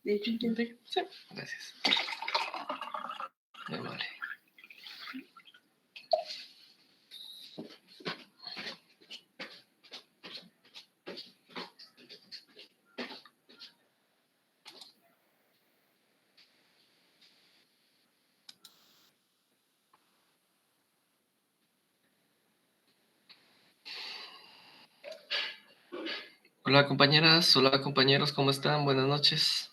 Sí, gracias. Me vale. Hola compañeras, hola compañeros, ¿cómo están? Buenas noches.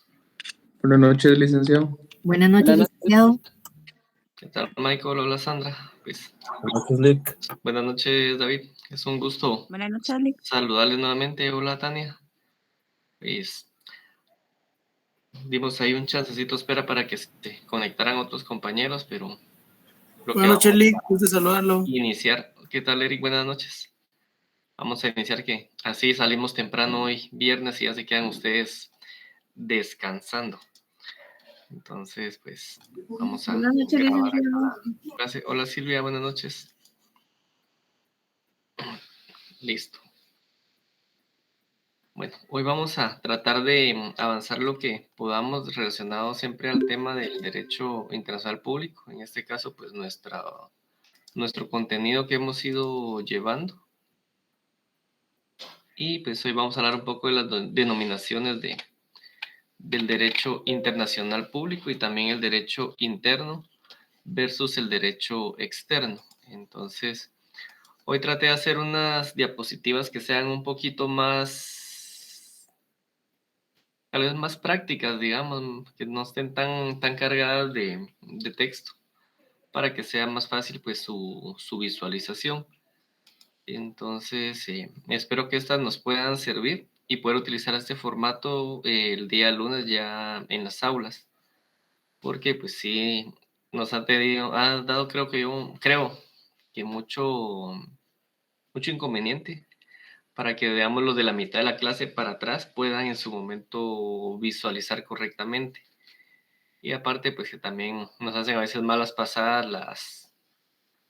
Buenas noches, licenciado. Buenas noches, licenciado. ¿Qué tal, Michael? Hola, Sandra. Pues, Buenas noches, Lick. buenas noches, David. Es un gusto Buenas noches, Lick. saludarles nuevamente. Hola, Tania. Pues, dimos ahí un chancecito espera para que se conectaran otros compañeros, pero buenas noches, Lick. Gusto saludarlo. Iniciar. ¿Qué tal, Eric? Buenas noches. Vamos a iniciar que así salimos temprano hoy, viernes, y ya se quedan ustedes descansando. Entonces, pues, vamos a Buenas noches, grabar. licenciado. Hola, Silvia, buenas noches. Listo. Bueno, hoy vamos a tratar de avanzar lo que podamos relacionado siempre al tema del derecho internacional público. En este caso, pues, nuestro contenido que hemos ido llevando. Y pues hoy vamos a hablar un poco de las denominaciones del derecho internacional público y también el derecho interno versus el derecho externo. Entonces, hoy traté de hacer unas diapositivas que sean un poquito más, tal vez más prácticas, digamos, que no estén tan cargadas de texto, para que sea más fácil pues su visualización. Entonces, espero que estas nos puedan servir y poder utilizar este formato el día lunes ya en las aulas. Porque pues sí, nos ha dado creo que mucho inconveniente para que veamos los de la mitad de la clase para atrás puedan en su momento visualizar correctamente. Y aparte, pues que también nos hacen a veces malas pasadas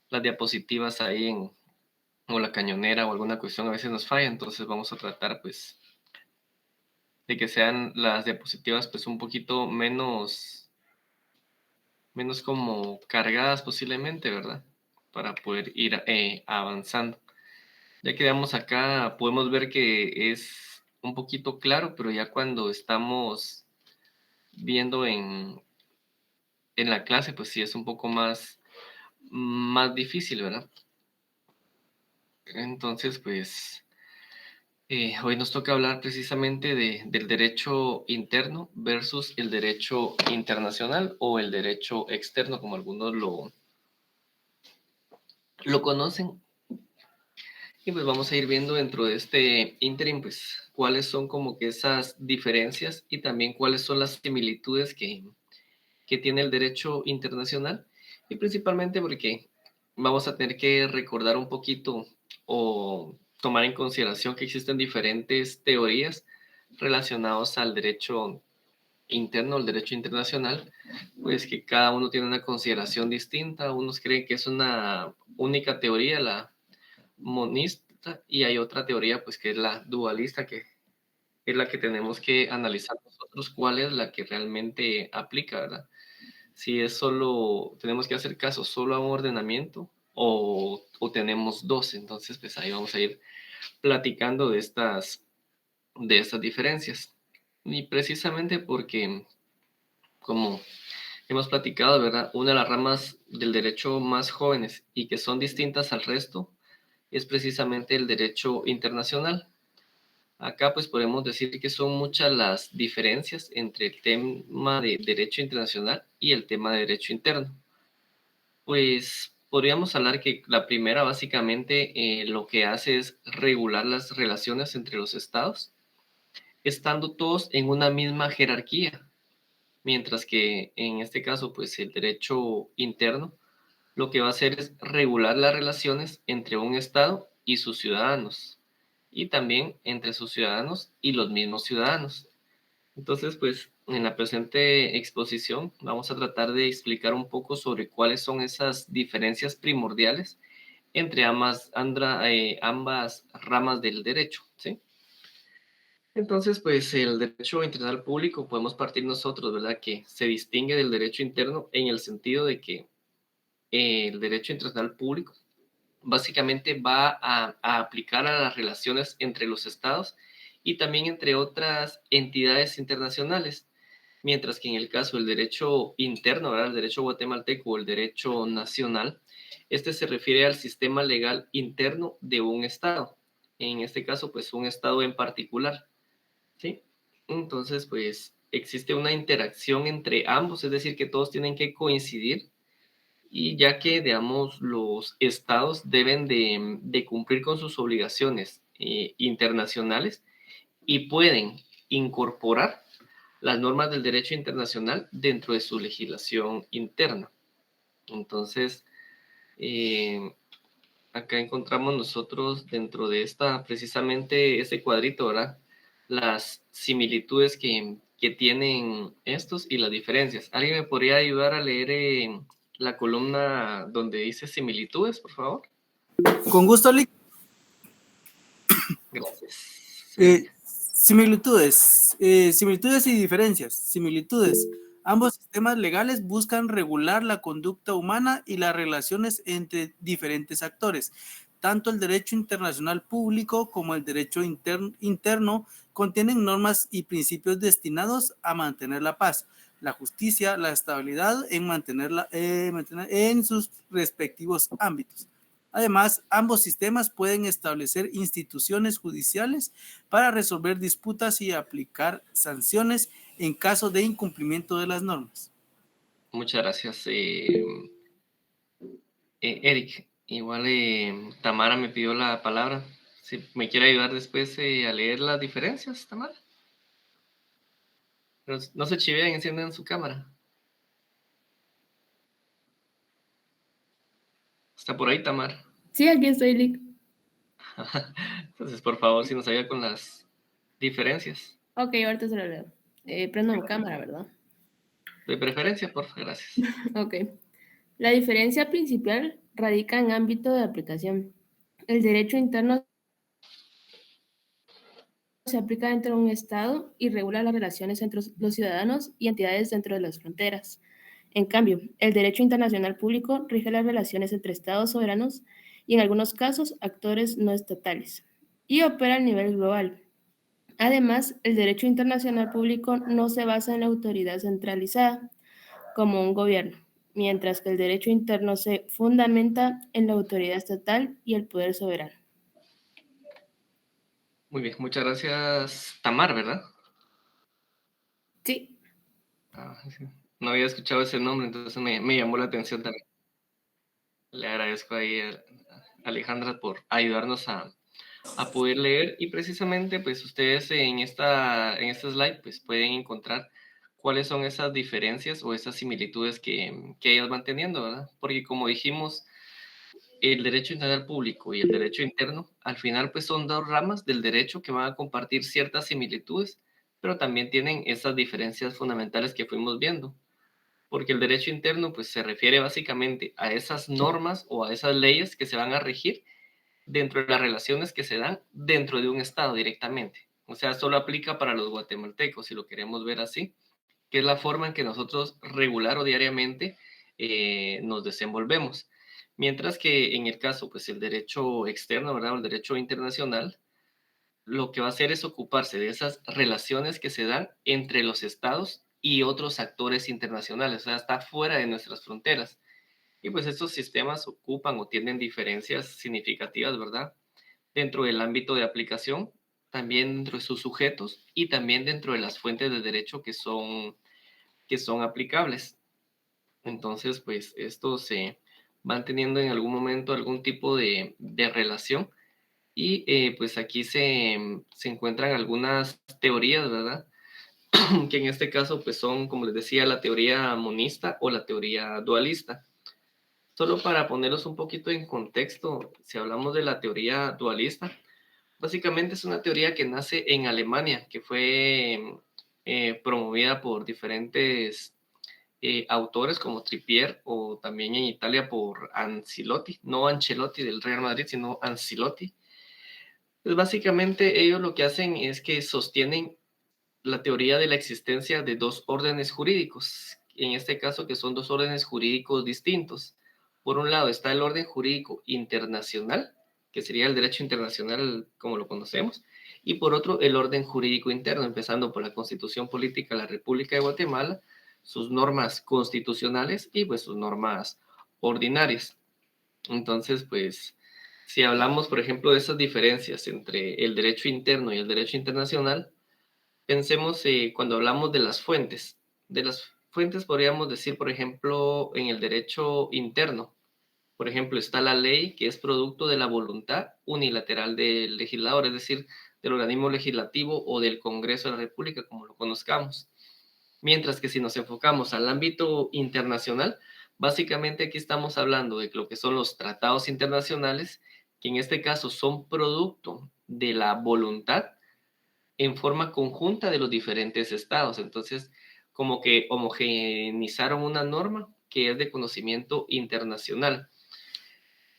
las diapositivas ahí o la cañonera o alguna cuestión a veces nos falla, entonces vamos a tratar pues de que sean las diapositivas pues un poquito menos como cargadas posiblemente, ¿verdad? Para poder ir avanzando. Ya que veamos acá, podemos ver que es un poquito claro, pero ya cuando estamos viendo en la clase, pues sí es un poco más difícil, ¿verdad? Entonces, pues, hoy nos toca hablar precisamente del derecho interno versus el derecho internacional o el derecho externo, como algunos lo conocen. Y pues vamos a ir viendo dentro de este ínterin, pues, cuáles son como que esas diferencias y también cuáles son las similitudes que tiene el derecho internacional. Y principalmente porque vamos a tener que recordar un poquito o tomar en consideración que existen diferentes teorías relacionadas al derecho interno, al derecho internacional, pues que cada uno tiene una consideración distinta. Unos creen que es una única teoría, la monista, y hay otra teoría, pues que es la dualista, que es la que tenemos que analizar nosotros, cuál es la que realmente aplica, ¿verdad? Si es solo, tenemos que hacer caso solo a un ordenamiento o tenemos dos. Entonces, pues ahí vamos a ir platicando de estas diferencias. Y precisamente porque, como hemos platicado, ¿verdad? Una de las ramas del derecho más jóvenes y que son distintas al resto es precisamente el derecho internacional. Acá pues podemos decir que son muchas las diferencias entre el tema de derecho internacional y el tema de derecho interno. Pues podríamos hablar que la primera básicamente lo que hace es regular las relaciones entre los estados, estando todos en una misma jerarquía, mientras que en este caso pues el derecho interno lo que va a hacer es regular las relaciones entre un estado y sus ciudadanos, y también entre sus ciudadanos y los mismos ciudadanos. Entonces, pues, en la presente exposición vamos a tratar de explicar un poco sobre cuáles son esas diferencias primordiales entre ambas ramas del derecho, ¿sí? Entonces, pues el derecho internacional público podemos partir nosotros, ¿verdad? Que se distingue del derecho interno en el sentido de que el derecho internacional público básicamente va a aplicar a las relaciones entre los estados y también entre otras entidades internacionales, mientras que en el caso del derecho interno, ¿verdad? El derecho guatemalteco o el derecho nacional, este se refiere al sistema legal interno de un estado, en este caso, pues un estado en particular, ¿sí? Entonces, pues existe una interacción entre ambos, es decir, que todos tienen que coincidir y ya que, digamos, los estados deben de cumplir con sus obligaciones internacionales y pueden incorporar las normas del derecho internacional dentro de su legislación interna. Entonces, eh, acá encontramos nosotros dentro de precisamente este cuadrito, ¿verdad? Las similitudes que tienen estos y las diferencias. ¿Alguien me podría ayudar a leer la columna donde dice similitudes, por favor? Con gusto, Lick. Gracias. Similitudes. Similitudes y diferencias. Similitudes. Ambos sistemas legales buscan regular la conducta humana y las relaciones entre diferentes actores. Tanto el derecho internacional público como el derecho interno contienen normas y principios destinados a mantener la paz, la justicia, la estabilidad mantener en sus respectivos ámbitos. Además, ambos sistemas pueden establecer instituciones judiciales para resolver disputas y aplicar sanciones en caso de incumplimiento de las normas. Muchas gracias, Eric. Igual Tamara me pidió la palabra. Si me quiere ayudar después a leer las diferencias, Tamara. Pero no se chivean, enciendan su cámara. ¿Está por ahí, Tamara? Sí, aquí estoy, Lick. Entonces, por favor, si nos ayuda con las diferencias. Ok, ahorita se lo leo. Prendo mi cámara, ¿verdad? De preferencia, por favor, gracias. Ok. La diferencia principal radica en ámbito de aplicación. El derecho interno se aplica dentro de un Estado y regula las relaciones entre los ciudadanos y entidades dentro de las fronteras. En cambio, el derecho internacional público rige las relaciones entre Estados soberanos y en algunos casos actores no estatales y opera a nivel global. Además, el derecho internacional público no se basa en la autoridad centralizada, como un gobierno, mientras que el derecho interno se fundamenta en la autoridad estatal y el poder soberano. Muy bien, muchas gracias, Tamar, ¿verdad? Sí. Sí. No había escuchado ese nombre, entonces me llamó la atención también. Le agradezco ahí a Alejandra por ayudarnos a poder leer y precisamente pues ustedes en este slide pues pueden encontrar cuáles son esas diferencias o esas similitudes que ellas van teniendo, ¿verdad? Porque como dijimos, el derecho internacional público y el derecho interno, al final pues son dos ramas del derecho que van a compartir ciertas similitudes, pero también tienen esas diferencias fundamentales que fuimos viendo, porque el derecho interno pues se refiere básicamente a esas normas o a esas leyes que se van a regir dentro de las relaciones que se dan dentro de un estado directamente. O sea, solo aplica para los guatemaltecos, si lo queremos ver así, que es la forma en que nosotros regular o diariamente nos desenvolvemos. Mientras que en el caso, pues el derecho externo, ¿verdad? O el derecho internacional, lo que va a hacer es ocuparse de esas relaciones que se dan entre los estados y otros actores internacionales, o sea, está fuera de nuestras fronteras. Y pues estos sistemas ocupan o tienen diferencias significativas, ¿verdad? Dentro del ámbito de aplicación, también dentro de sus sujetos y también dentro de las fuentes de derecho que son aplicables. Entonces, pues estos se van teniendo en algún momento algún tipo de relación y pues aquí se encuentran algunas teorías, ¿verdad? Que en este caso pues son, como les decía, la teoría monista o la teoría dualista. Solo para ponerlos un poquito en contexto, si hablamos de la teoría dualista, básicamente es una teoría que nace en Alemania, que fue promovida por diferentes autores como Trippier o también en Italia por Ancelotti, no Ancelotti del Real Madrid, sino Ancelotti. Pues básicamente ellos lo que hacen es que sostienen la teoría de la existencia de dos órdenes jurídicos, en este caso que son dos órdenes jurídicos distintos. Por un lado está el orden jurídico internacional, que sería el derecho internacional como lo conocemos, y por otro el orden jurídico interno, empezando por la Constitución Política de la República de Guatemala, sus normas constitucionales y pues sus normas ordinarias. Entonces, pues, si hablamos, por ejemplo, de esas diferencias entre el derecho interno y el derecho internacional, pensemos cuando hablamos de las fuentes. De las fuentes podríamos decir, por ejemplo, en el derecho interno. Por ejemplo, está la ley que es producto de la voluntad unilateral del legislador, es decir, del organismo legislativo o del Congreso de la República, como lo conozcamos. Mientras que si nos enfocamos al ámbito internacional, básicamente aquí estamos hablando de lo que son los tratados internacionales, que en este caso son producto de la voluntad en forma conjunta de los diferentes estados. Entonces, como que homogenizaron una norma que es de conocimiento internacional.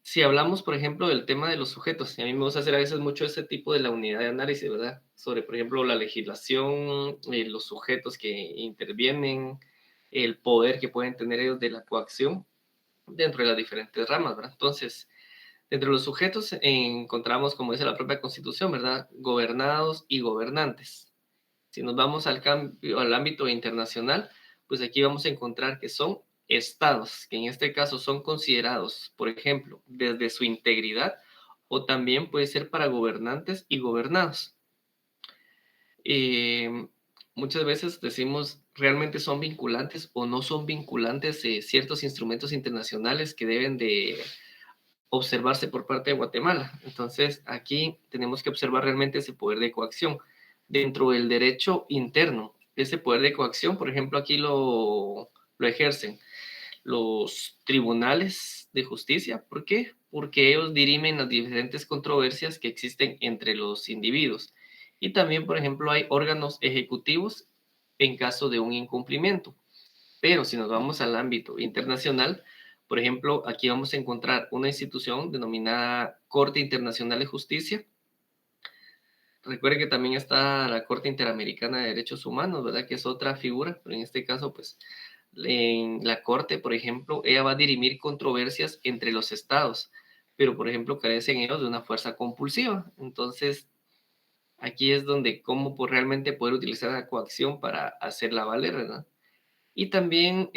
Si hablamos, por ejemplo, del tema de los sujetos, y a mí me gusta hacer a veces mucho ese tipo de la unidad de análisis, ¿verdad? Sobre, por ejemplo, la legislación, los sujetos que intervienen, el poder que pueden tener ellos de la coacción dentro de las diferentes ramas, ¿verdad? Entonces, dentro de los sujetos encontramos, como dice la propia Constitución, ¿verdad? Gobernados y gobernantes. Si nos vamos al ámbito internacional, pues aquí vamos a encontrar que son estados, que en este caso son considerados, por ejemplo, desde su integridad o también puede ser para gobernantes y gobernados. Muchas veces decimos, ¿realmente son vinculantes o no son vinculantes ciertos instrumentos internacionales que deben de observarse por parte de Guatemala? Entonces, aquí tenemos que observar realmente ese poder de coacción dentro del derecho interno. Ese poder de coacción, por ejemplo, aquí lo ejercen los tribunales de justicia. ¿Por qué? Porque ellos dirimen las diferentes controversias que existen entre los individuos. Y también, por ejemplo, hay órganos ejecutivos en caso de un incumplimiento. Pero si nos vamos al ámbito internacional, por ejemplo, aquí vamos a encontrar una institución denominada Corte Internacional de Justicia. Recuerde que también está la Corte Interamericana de Derechos Humanos, ¿verdad? Que es otra figura, pero en este caso, pues, en la Corte, por ejemplo, ella va a dirimir controversias entre los estados, pero, por ejemplo, carecen ellos de una fuerza compulsiva. Entonces, aquí es donde cómo realmente poder utilizar la coacción para hacerla valer, ¿verdad? Y también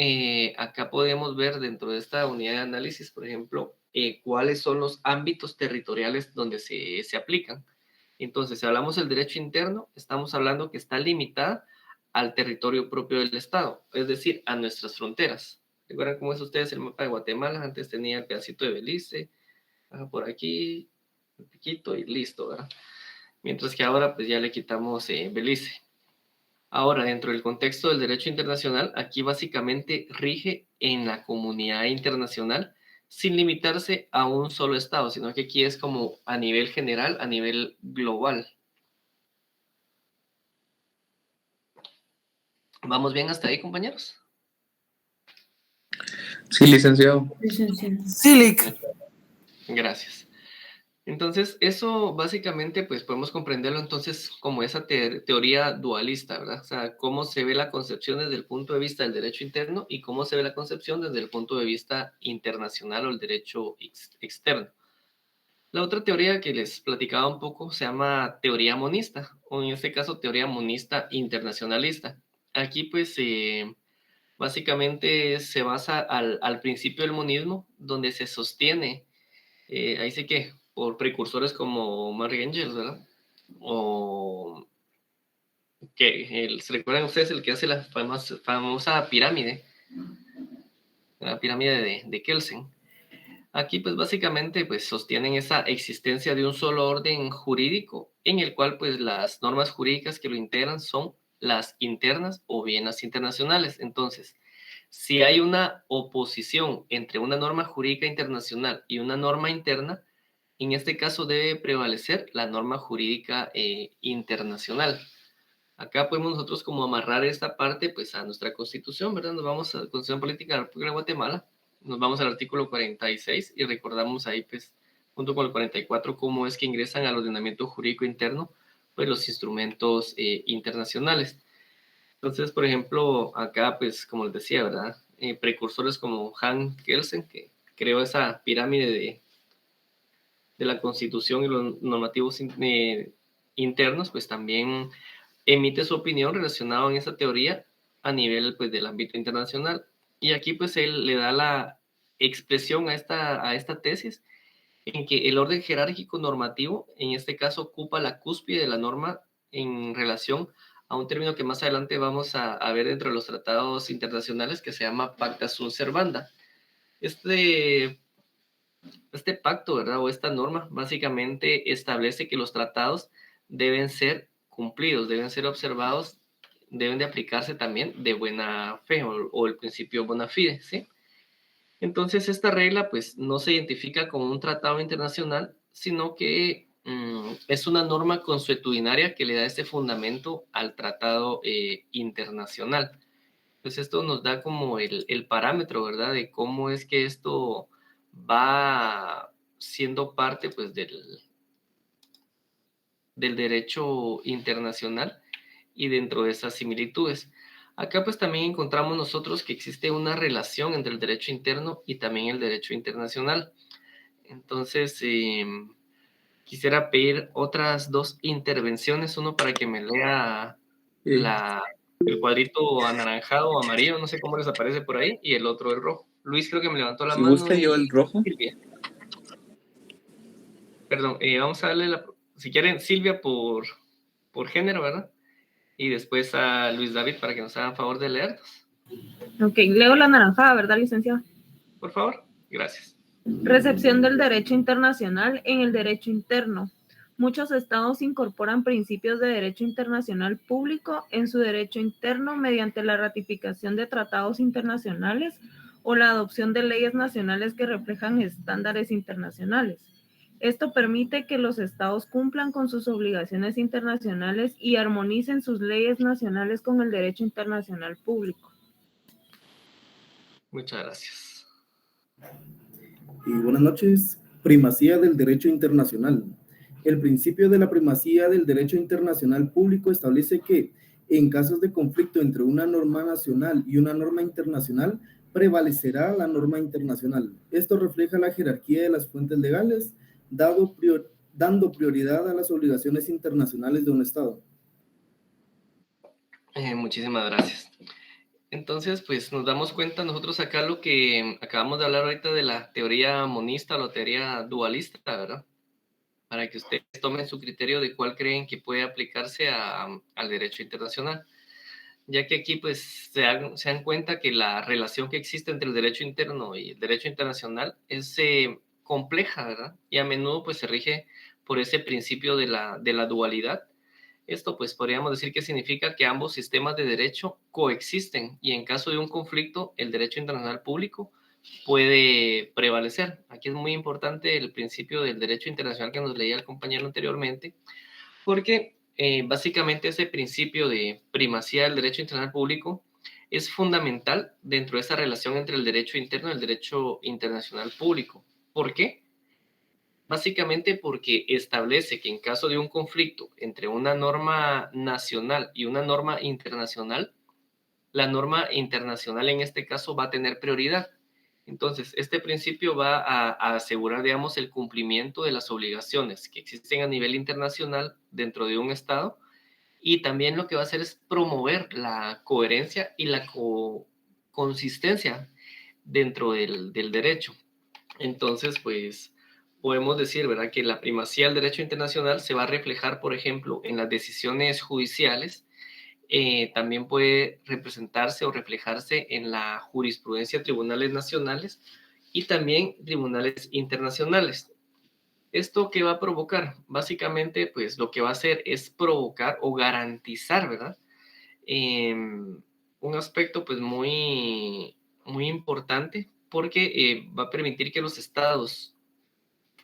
acá podemos ver dentro de esta unidad de análisis, por ejemplo, cuáles son los ámbitos territoriales donde se aplican. Entonces, si hablamos del derecho interno, estamos hablando que está limitada al territorio propio del Estado, es decir, a nuestras fronteras. ¿Recuerdan cómo es ustedes el mapa de Guatemala? Antes tenía el pedacito de Belice, por aquí, un piquito y listo, ¿verdad? Mientras que ahora pues ya le quitamos Belice. Ahora, dentro del contexto del derecho internacional, aquí básicamente rige en la comunidad internacional sin limitarse a un solo estado, sino que aquí es como a nivel general, a nivel global. ¿Vamos bien hasta ahí, compañeros? Sí, licenciado. Silic. Gracias. Entonces, eso básicamente, pues podemos comprenderlo entonces como esa teoría dualista, ¿verdad? O sea, cómo se ve la concepción desde el punto de vista del derecho interno y cómo se ve la concepción desde el punto de vista internacional o el derecho externo. La otra teoría que les platicaba un poco se llama teoría monista, o en este caso teoría monista internacionalista. Aquí, pues, básicamente se basa al principio del monismo, donde se sostiene, ahí sí que, por precursores como Mark Engels, ¿verdad? O que ¿se recuerdan ustedes el que hace la famosa pirámide? La pirámide de Kelsen. Aquí pues básicamente pues sostienen esa existencia de un solo orden jurídico en el cual pues las normas jurídicas que lo integran son las internas o bien las internacionales. Entonces, si hay una oposición entre una norma jurídica internacional y una norma interna, en este caso debe prevalecer la norma jurídica internacional. Acá podemos nosotros como amarrar esta parte pues a nuestra Constitución, ¿verdad? Nos vamos a la Constitución Política de la República de Guatemala, nos vamos al artículo 46 y recordamos ahí pues junto con el 44, cómo es que ingresan al ordenamiento jurídico interno, pues los instrumentos internacionales. Entonces, por ejemplo, acá, pues, como les decía, ¿verdad? Precursores como Hans Kelsen, que creó esa pirámide de la Constitución y los normativos internos, pues también emite su opinión relacionada en esa teoría a nivel, pues, del ámbito internacional. Y aquí, pues, él le da la expresión a esta tesis en que el orden jerárquico normativo, en este caso, ocupa la cúspide de la norma en relación a un término que más adelante vamos a ver dentro de los tratados internacionales, que se llama Pacta Sunt Servanda. Este pacto, ¿verdad? O esta norma básicamente establece que los tratados deben ser cumplidos, deben ser observados, deben de aplicarse también de buena fe o el principio bona fide, ¿sí? Entonces esta regla pues no se identifica como un tratado internacional, sino que es una norma consuetudinaria que le da este fundamento al tratado internacional. Pues esto nos da como el parámetro, ¿verdad? De cómo es que esto va siendo parte pues del derecho internacional y dentro de esas similitudes. Acá pues también encontramos nosotros que existe una relación entre el derecho interno y también el derecho internacional. Entonces, quisiera pedir otras dos intervenciones, uno para que me lea el cuadrito anaranjado o amarillo, no sé cómo les aparece por ahí, y el otro el rojo. Luis creo que me levantó la Si mano. gusta yo el rojo. Silvia. Perdón, vamos a darle si quieren, Silvia por género, ¿verdad? Y después a Luis David para que nos hagan favor de leerlos. Ok, leo la naranjada, ¿verdad, licenciado? Por favor, gracias. Recepción del derecho internacional en el derecho interno. Muchos estados incorporan principios de derecho internacional público en su derecho interno mediante la ratificación de tratados internacionales o la adopción de leyes nacionales que reflejan estándares internacionales. Esto permite que los estados cumplan con sus obligaciones internacionales y armonicen sus leyes nacionales con el derecho internacional público. Muchas gracias. Y buenas noches. Primacía del derecho internacional. El principio de la primacía del derecho internacional público establece que, en casos de conflicto entre una norma nacional y una norma internacional, prevalecerá la norma internacional. Esto refleja la jerarquía de las fuentes legales, dando prioridad a las obligaciones internacionales de un Estado. Muchísimas gracias. Entonces, pues nos damos cuenta nosotros acá lo que acabamos de hablar ahorita de la teoría monista o la teoría dualista, ¿verdad? Para que ustedes tomen su criterio de cuál creen que puede aplicarse al derecho internacional. Ya que aquí pues se dan cuenta que la relación que existe entre el derecho interno y el derecho internacional es compleja, ¿verdad? Y a menudo pues se rige por ese principio de la dualidad. Esto pues podríamos decir que significa que ambos sistemas de derecho coexisten y en caso de un conflicto el derecho internacional público puede prevalecer. Aquí es muy importante el principio del derecho internacional que nos leía el compañero anteriormente, porque básicamente ese principio de primacía del derecho internacional público es fundamental dentro de esa relación entre el derecho interno y el derecho internacional público. ¿Por qué? Básicamente porque establece que en caso de un conflicto entre una norma nacional y una norma internacional, la norma internacional en este caso va a tener prioridad. Entonces, este principio va a asegurar, digamos, el cumplimiento de las obligaciones que existen a nivel internacional dentro de un Estado y también lo que va a hacer es promover la coherencia y la consistencia dentro del derecho. Entonces, pues podemos decir, ¿verdad?, que la primacía del derecho internacional se va a reflejar, por ejemplo, en las decisiones judiciales. También puede representarse o reflejarse en la jurisprudencia de tribunales nacionales y también tribunales internacionales. ¿Esto qué va a provocar? Básicamente, pues lo que va a hacer es provocar o garantizar, ¿verdad? Un aspecto pues muy, muy importante porque va a permitir que los estados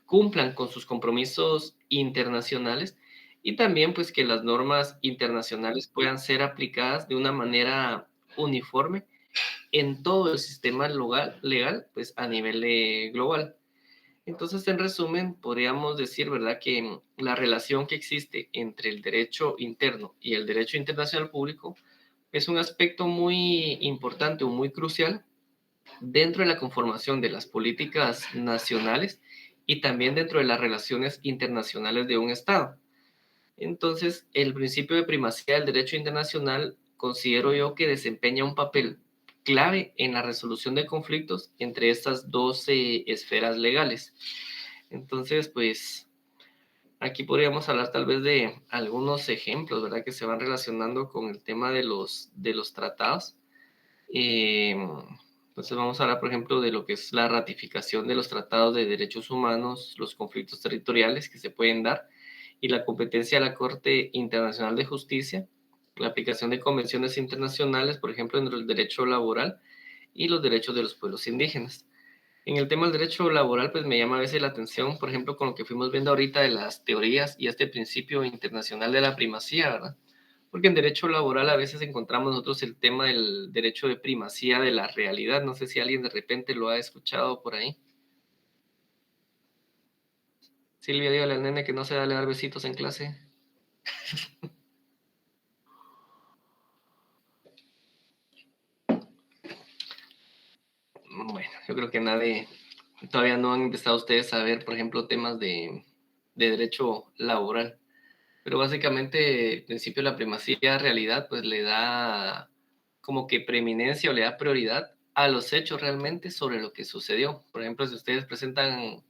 cumplan con sus compromisos internacionales y también pues que las normas internacionales puedan ser aplicadas de una manera uniforme en todo el sistema legal pues a nivel global. Entonces, en resumen, podríamos decir, ¿verdad?, que la relación que existe entre el derecho interno y el derecho internacional público es un aspecto muy importante o muy crucial dentro de la conformación de las políticas nacionales y también dentro de las relaciones internacionales de un Estado. Entonces, el principio de primacía del derecho internacional considero yo que desempeña un papel clave en la resolución de conflictos entre estas dos esferas legales. Entonces, pues aquí podríamos hablar tal vez de algunos ejemplos, ¿verdad?, que se van relacionando con el tema de los tratados. Entonces vamos a hablar, por ejemplo, de lo que es la ratificación de los tratados de derechos humanos, los conflictos territoriales que se pueden dar y la competencia de la Corte Internacional de Justicia, la aplicación de convenciones internacionales, por ejemplo, en el derecho laboral y los derechos de los pueblos indígenas. En el tema del derecho laboral, pues me llama a veces la atención, por ejemplo, con lo que fuimos viendo ahorita de las teorías y este principio internacional de la primacía, ¿verdad? Porque en derecho laboral a veces encontramos nosotros el tema del derecho de primacía de la realidad. No sé si alguien de repente lo ha escuchado por ahí. Silvia, dígale al nene que no se dale dar besitos en clase. Bueno, yo creo que nadie, todavía no han empezado ustedes a ver, por ejemplo, temas de derecho laboral. Pero básicamente el principio de la primacía de realidad pues le da como que preeminencia o le da prioridad a los hechos realmente sobre lo que sucedió. Por ejemplo, si ustedes presentan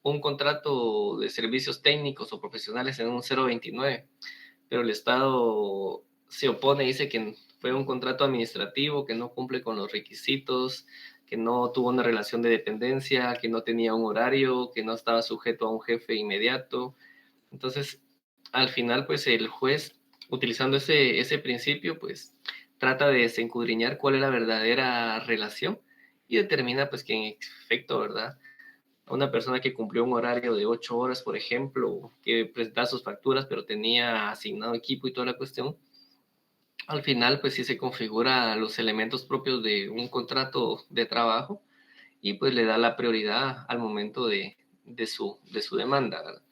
un contrato de servicios técnicos o profesionales en un 029, pero el Estado se opone y dice que fue un contrato administrativo, que no cumple con los requisitos, que no tuvo una relación de dependencia, que no tenía un horario, que no estaba sujeto a un jefe inmediato. Entonces, al final, pues el juez, utilizando ese principio, pues trata de desencudriñar cuál es la verdadera relación y determina, pues, que en efecto, ¿verdad?, una persona que cumplió un horario de 8 horas, por ejemplo, que presentaba sus facturas, pero tenía asignado equipo y toda la cuestión, al final, pues sí se configura los elementos propios de un contrato de trabajo y pues le da la prioridad al momento de su demanda, ¿verdad?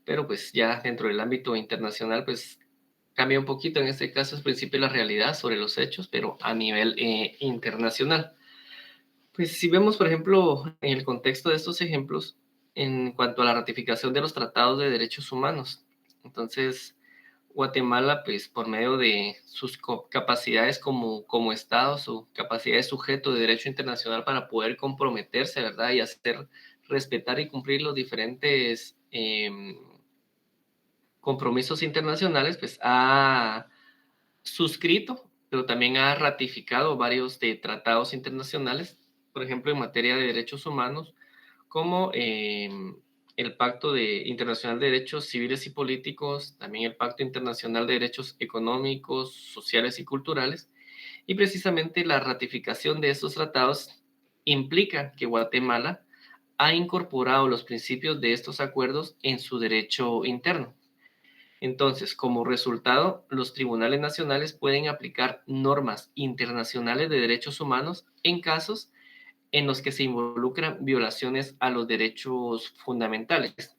Pero pues ya dentro del ámbito internacional, pues cambia un poquito. En este caso es principio de la realidad sobre los hechos, pero a nivel internacional. Pues si vemos, por ejemplo, en el contexto de estos ejemplos, en cuanto a la ratificación de los tratados de derechos humanos, entonces Guatemala, pues por medio de sus capacidades como Estado, su capacidad de sujeto de derecho internacional para poder comprometerse, ¿verdad?, y hacer respetar y cumplir los diferentes compromisos internacionales, pues ha suscrito, pero también ha ratificado varios de tratados internacionales, por ejemplo, en materia de derechos humanos, como el Pacto Internacional de Derechos Civiles y Políticos, también el Pacto Internacional de Derechos Económicos, Sociales y Culturales, y precisamente la ratificación de estos tratados implica que Guatemala ha incorporado los principios de estos acuerdos en su derecho interno. Entonces, como resultado, los tribunales nacionales pueden aplicar normas internacionales de derechos humanos en casos en los que se involucran violaciones a los derechos fundamentales.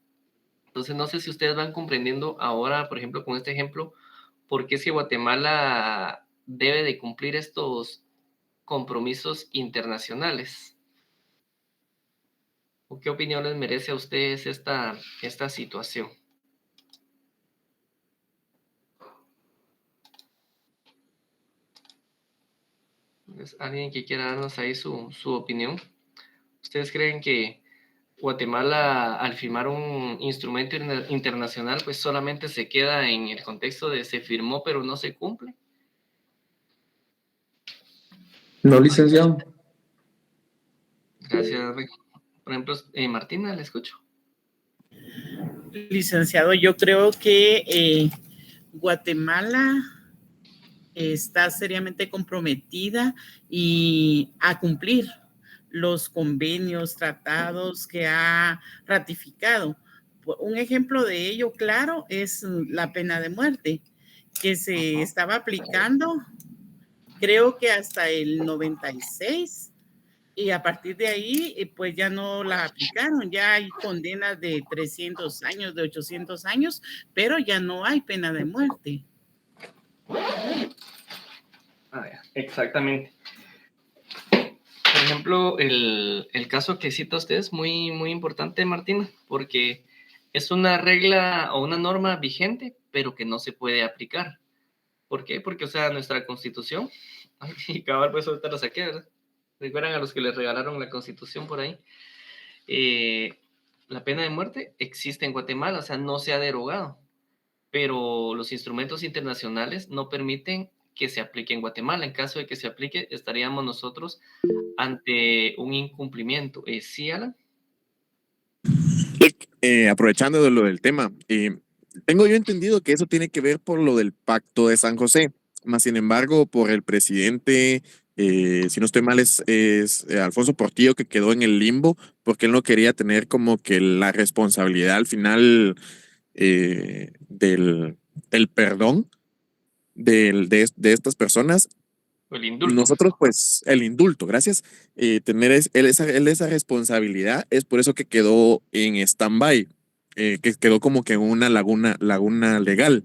Entonces, no sé si ustedes van comprendiendo ahora, por ejemplo, con este ejemplo, por qué es que Guatemala debe de cumplir estos compromisos internacionales. ¿O qué opinión les merece a ustedes esta situación? ¿Alguien que quiera darnos ahí su opinión? ¿Ustedes creen que Guatemala, al firmar un instrumento internacional, pues solamente se queda en el contexto de se firmó pero no se cumple? No, licenciado. Gracias, Rick. Por ejemplo, Martina, le escucho. Licenciado, yo creo que Guatemala está seriamente comprometida y a cumplir los convenios, tratados que ha ratificado. Un ejemplo de ello, claro, es la pena de muerte que se estaba aplicando, creo que hasta el 96, y a partir de ahí, pues ya no la aplicaron, ya hay condenas de 300 años, de 800 años, pero ya no hay pena de muerte. Exactamente. Por ejemplo, el caso que cita usted es muy, muy importante, Martina, porque es una regla o una norma vigente, pero que no se puede aplicar. ¿Por qué? Porque, o sea, nuestra Constitución, y cabal, pues ahorita la saqué, ¿verdad? ¿Recuerdan a los que les regalaron la Constitución por ahí? La pena de muerte existe en Guatemala, o sea, no se ha derogado, pero los instrumentos internacionales no permiten que se aplique en Guatemala. En caso de que se aplique, estaríamos nosotros ante un incumplimiento. ¿Sí, Alan? Aprovechando de lo del tema, tengo yo entendido que eso tiene que ver por lo del Pacto de San José, más sin embargo, por el presidente, si no estoy mal, es Alfonso Portillo, que quedó en el limbo porque él no quería tener como que la responsabilidad al final del perdón de estas personas. El indulto. Nosotros, pues, el indulto, gracias, tener esa responsabilidad, es por eso que quedó en stand-by, que quedó como que en una laguna legal.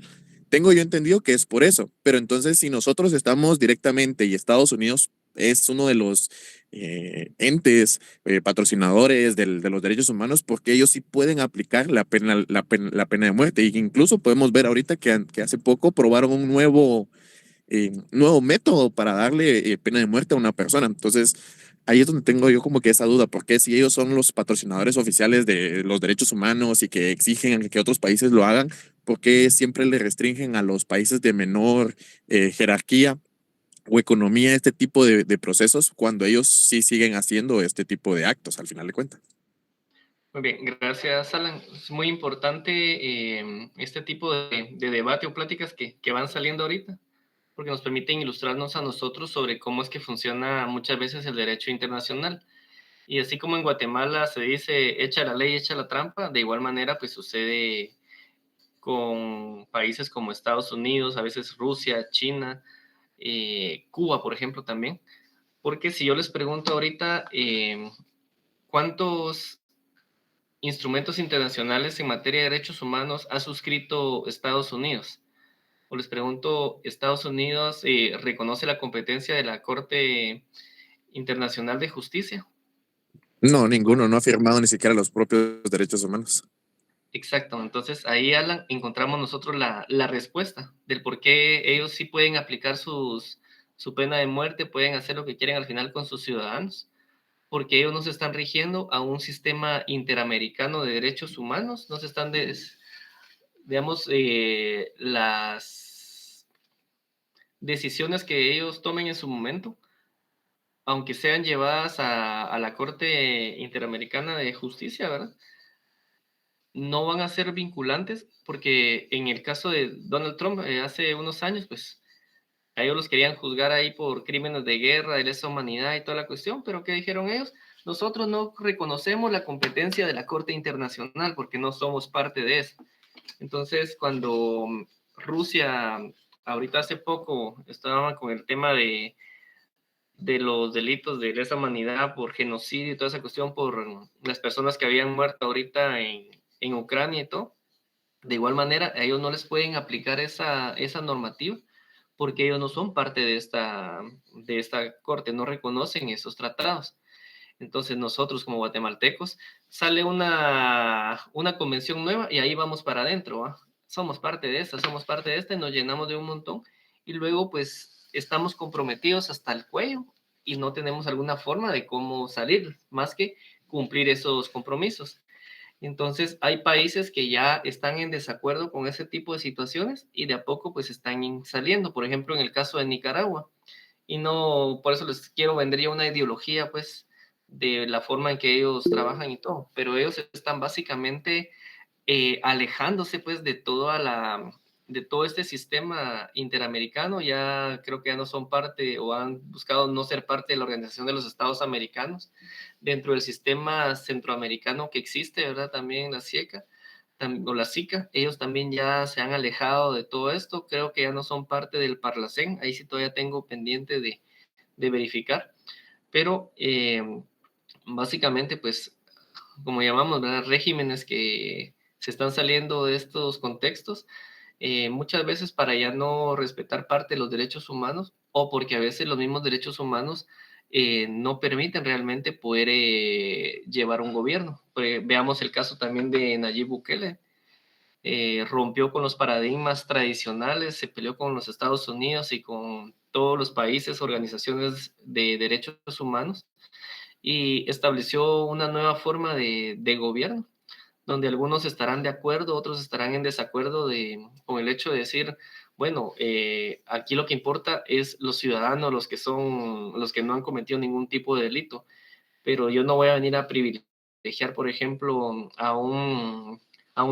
Tengo yo entendido que es por eso, pero entonces si nosotros estamos directamente y Estados Unidos es uno de los entes patrocinadores de los derechos humanos, porque ellos sí pueden aplicar la pena de muerte. Y incluso podemos ver ahorita que hace poco probaron un nuevo método para darle pena de muerte a una persona. Entonces, ahí es donde tengo yo como que esa duda, porque si ellos son los patrocinadores oficiales de los derechos humanos y que exigen que otros países lo hagan, ¿por qué siempre le restringen a los países de menor jerarquía o economía este tipo de procesos cuando ellos sí siguen haciendo este tipo de actos al final de cuentas? Muy bien, gracias, Alan. Es muy importante este tipo de debate o pláticas que van saliendo ahorita, porque nos permiten ilustrarnos a nosotros sobre cómo es que funciona muchas veces el derecho internacional. Y así como en Guatemala se dice echa la ley, echa la trampa, de igual manera pues sucede con países como Estados Unidos, a veces Rusia, China, Cuba, por ejemplo, también. Porque si yo les pregunto ahorita cuántos instrumentos internacionales en materia de derechos humanos ha suscrito Estados Unidos, o les pregunto, ¿Estados Unidos reconoce la competencia de la Corte Internacional de Justicia? No, ninguno, no ha firmado ni siquiera los propios derechos humanos. Exacto, entonces ahí, Alan, encontramos nosotros la respuesta del por qué ellos sí pueden aplicar su pena de muerte, pueden hacer lo que quieren al final con sus ciudadanos, porque ellos no se están rigiendo a un sistema interamericano de derechos humanos, no se están, digamos, las decisiones que ellos tomen en su momento, aunque sean llevadas a la Corte Interamericana de Justicia, ¿verdad? No van a ser vinculantes porque en el caso de Donald Trump hace unos años, pues a ellos los querían juzgar ahí por crímenes de guerra, de lesa humanidad y toda la cuestión, pero ¿qué dijeron ellos? Nosotros no reconocemos la competencia de la Corte Internacional porque no somos parte de eso. Entonces, cuando Rusia, ahorita hace poco, estaba con el tema de los delitos de lesa humanidad por genocidio y toda esa cuestión por las personas que habían muerto ahorita en Ucrania y todo, de igual manera, a ellos no les pueden aplicar esa normativa porque ellos no son parte de esta corte, no reconocen esos tratados. Entonces nosotros como guatemaltecos sale una convención nueva y ahí vamos para adentro, ¿va? Somos parte de esta y nos llenamos de un montón y luego pues estamos comprometidos hasta el cuello y no tenemos alguna forma de cómo salir más que cumplir esos compromisos. Entonces, hay países que ya están en desacuerdo con ese tipo de situaciones y de a poco pues están saliendo. Por ejemplo, en el caso de Nicaragua. Y no, por eso les quiero vender una ideología pues de la forma en que ellos trabajan y todo. Pero ellos están básicamente alejándose pues de todo este sistema interamericano. Ya creo que ya no son parte o han buscado no ser parte de la Organización de los Estados Americanos dentro del sistema centroamericano que existe, ¿verdad? También la SIECA o la SICA, ellos también ya se han alejado de todo esto, creo que ya no son parte del Parlacén, ahí sí todavía tengo pendiente de verificar, pero básicamente, pues, como llamamos, ¿verdad? Regímenes que se están saliendo de estos contextos, muchas veces para ya no respetar parte de los derechos humanos, o porque a veces los mismos derechos humanos no permiten realmente poder llevar un gobierno. Veamos el caso también de Nayib Bukele. Rompió con los paradigmas tradicionales, se peleó con los Estados Unidos y con todos los países, organizaciones de derechos humanos, y estableció una nueva forma de gobierno, donde algunos estarán de acuerdo, otros estarán en desacuerdo con el hecho de decir, bueno, aquí lo que importa es los ciudadanos, los que no han cometido ningún tipo de delito, pero yo no voy a venir a privilegiar, por ejemplo, a un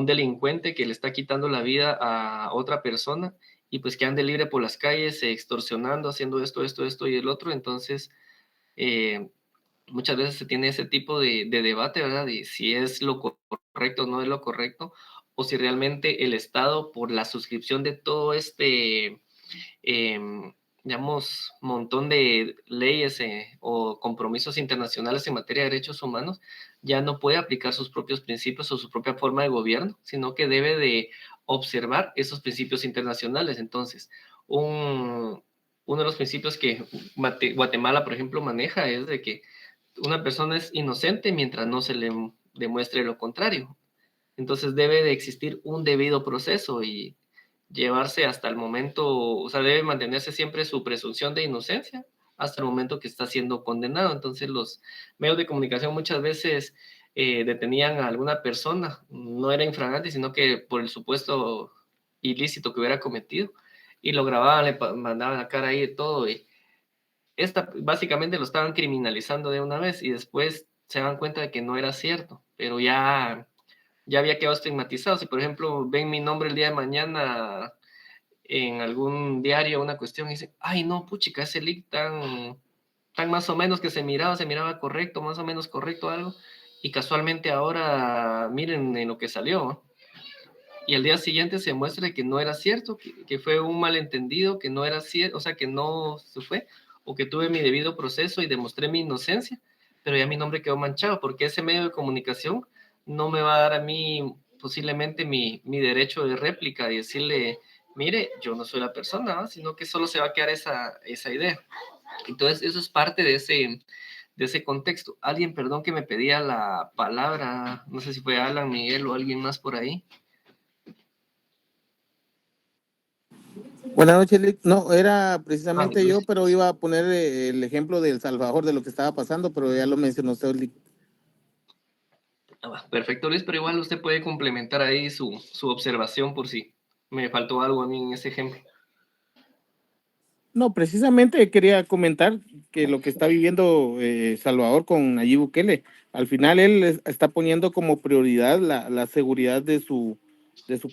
delincuente que le está quitando la vida a otra persona y pues que ande libre por las calles, extorsionando, haciendo esto y el otro. Entonces, eh, muchas veces se tiene ese tipo de debate, ¿verdad? De si es lo correcto o no es lo correcto, o si realmente el Estado, por la suscripción de todo digamos, montón de leyes o compromisos internacionales en materia de derechos humanos, ya no puede aplicar sus propios principios o su propia forma de gobierno, sino que debe de observar esos principios internacionales. Entonces, uno de los principios que Guatemala, por ejemplo, maneja es de que una persona es inocente mientras no se le demuestre lo contrario. Entonces debe de existir un debido proceso y llevarse hasta el momento, o sea, debe mantenerse siempre su presunción de inocencia hasta el momento que está siendo condenado. Entonces los medios de comunicación muchas veces detenían a alguna persona, no era infragante, sino que por el supuesto ilícito que hubiera cometido, y lo grababan, le mandaban a cara ahí de todo, y básicamente lo estaban criminalizando de una vez, y después se dan cuenta de que no era cierto, pero ya había quedado estigmatizado. Si, por ejemplo, ven mi nombre el día de mañana en algún diario, una cuestión, y dicen, ay, no, puchica, ese leak tan más o menos que se miraba correcto, más o menos correcto algo, y casualmente ahora miren en lo que salió, ¿no? Y al día siguiente se muestra que no era cierto, que fue un malentendido, que no era cierto, o sea, que no se fue, o que tuve mi debido proceso y demostré mi inocencia, pero ya mi nombre quedó manchado, porque ese medio de comunicación no me va a dar a mí posiblemente mi derecho de réplica y decirle, mire, yo no soy la persona, ¿no? Sino que solo se va a quedar esa idea. Entonces, eso es parte de ese contexto. Alguien, perdón, que me pedía la palabra, no sé si fue Alan, Miguel o alguien más por ahí. Buenas noches, Lick. No, era precisamente yo, pero iba a poner el ejemplo de El Salvador, de lo que estaba pasando, pero ya lo mencionó usted, Lick. Perfecto, Luis, pero igual usted puede complementar ahí su observación por si me faltó algo a mí en ese ejemplo. No, precisamente quería comentar que lo que está viviendo Salvador con Nayib Bukele, al final él está poniendo como prioridad la seguridad de su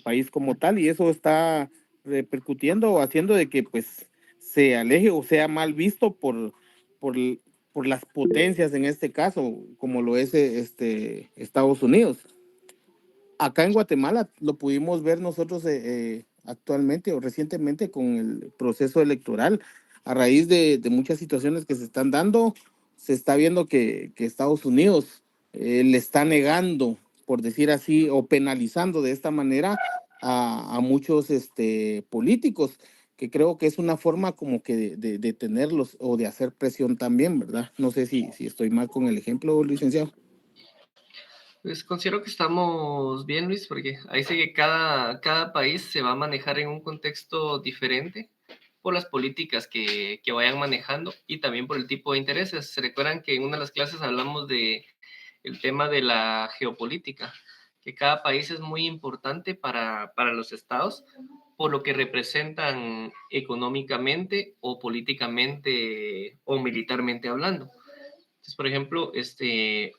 país como tal, y eso está repercutiendo o haciendo de que pues se aleje o sea mal visto por las potencias, en este caso, como lo es Estados Unidos. Acá en Guatemala lo pudimos ver nosotros actualmente o recientemente con el proceso electoral. A raíz de muchas situaciones que se están dando, se está viendo que Estados Unidos le está negando, por decir así, o penalizando de esta manera a muchos políticos, que creo que es una forma como que de tenerlos o de hacer presión también, ¿verdad? No sé si estoy mal con el ejemplo, licenciado. Pues considero que estamos bien, Luis, porque ahí sí que cada país se va a manejar en un contexto diferente por las políticas que vayan manejando y también por el tipo de intereses. Se recuerdan que en una de las clases hablamos de el tema de la geopolítica, que cada país es muy importante para los estados por lo que representan económicamente o políticamente o militarmente hablando. Entonces, por ejemplo,